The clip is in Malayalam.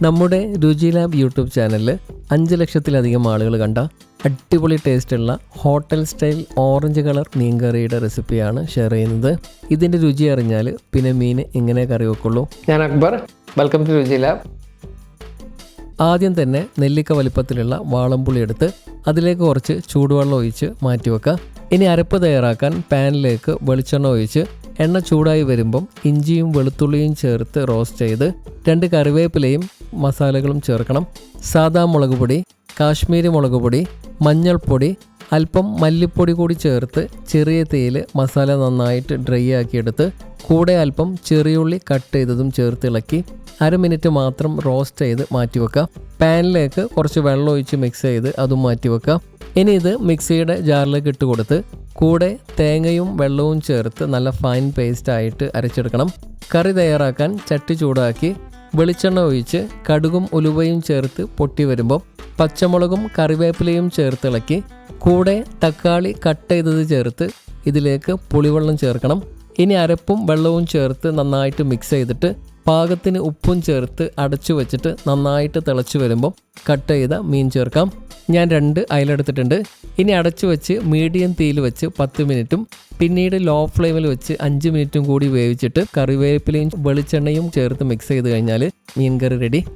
നമ്മുടെ രുചി ലാബ് യൂട്യൂബ് ചാനലിൽ 5 ലക്ഷത്തിലധികം ആളുകൾ കണ്ട അടിപൊളി ടേസ്റ്റുള്ള ഹോട്ടൽ സ്റ്റൈൽ ഓറഞ്ച് കളർ മീൻകറിയുടെ റെസിപ്പിയാണ് ഷെയർ ചെയ്യുന്നത്. ഇതിൻ്റെ രുചി അറിഞ്ഞാൽ പിന്നെ മീൻ എങ്ങനെ കറി വെക്കുള്ളൂ. ഞാൻ അക്ബർ, വെൽക്കം ടു രുചി ലാബ്. ആദ്യം തന്നെ നെല്ലിക്ക വലിപ്പത്തിലുള്ള വാളംപുളി എടുത്ത് അതിലേക്ക് കുറച്ച് ചൂടുവെള്ളം ഒഴിച്ച് മാറ്റി വെക്കുക. ഇനി അരപ്പ് തയ്യാറാക്കാൻ പാനിലേക്ക് വെളിച്ചെണ്ണ ഒഴിച്ച് എണ്ണ ചൂടായി വരുമ്പം ഇഞ്ചിയും വെളുത്തുള്ളിയും ചേർത്ത് റോസ്റ്റ് ചെയ്ത് 2 കറിവേപ്പിലയും മസാലകളും ചേർക്കണം. സാദാ മുളക് പൊടി, കാശ്മീരി മുളക് പൊടി, മഞ്ഞൾപ്പൊടി, അല്പം മല്ലിപ്പൊടി കൂടി ചേർത്ത് ചെറിയ തീയിൽ മസാല നന്നായിട്ട് ഡ്രൈ ആക്കിയെടുത്ത് കൂടെ അല്പം ചെറിയുള്ളി കട്ട് ചെയ്തതും ചേർത്ത് ഇളക്കി 1/2 മിനിറ്റ് മാത്രം റോസ്റ്റ് ചെയ്ത് മാറ്റി വെക്കുക. പാനിലേക്ക് കുറച്ച് വെള്ളം ഒഴിച്ച് മിക്സ് ചെയ്ത് അതും മാറ്റി വെക്കുക. ഇനി ഇത് മിക്സിയുടെ ജാറിലേക്ക് ഇട്ട് കൊടുത്ത് കൂടെ തേങ്ങയും വെള്ളവും ചേർത്ത് നല്ല ഫൈൻ പേസ്റ്റ് ആയിട്ട് അരച്ചെടുക്കണം. കറി തയ്യാറാക്കാൻ ചട്ടി ചൂടാക്കി വെളിച്ചെണ്ണ ഒഴിച്ച് കടുകും ഉലുവയും ചേർത്ത് പൊട്ടി വരുമ്പോൾ പച്ചമുളകും കറിവേപ്പിലയും ചേർത്ത് ഇളക്കി കൂടെ തക്കാളി കട്ട് ചെയ്തത് ചേർത്ത് ഇതിലേക്ക് പുളിവെള്ളം ചേർക്കണം. ഇനി അരപ്പും വെള്ളവും ചേർത്ത് നന്നായിട്ട് മിക്സ് ചെയ്തിട്ട് പാകത്തിന് ഉപ്പും ചേർത്ത് അടച്ചു വെച്ചിട്ട് നന്നായിട്ട് തിളച്ച് വരുമ്പോൾ കട്ട് ചെയ്ത മീൻ ചേർക്കാം. ഞാൻ 2 അയലെടുത്തിട്ടുണ്ട്. ഇനി അടച്ചു വെച്ച് മീഡിയം തീയിൽ വെച്ച് 10 മിനിറ്റും പിന്നീട് ലോ ഫ്ലെയിമിൽ വെച്ച് 5 മിനിറ്റും കൂടി വേവിച്ചിട്ട് കറിവേപ്പിലയും വെളിച്ചെണ്ണയും ചേർത്ത് മിക്സ് ചെയ്ത് കഴിഞ്ഞാൽ മീൻ കറി റെഡി.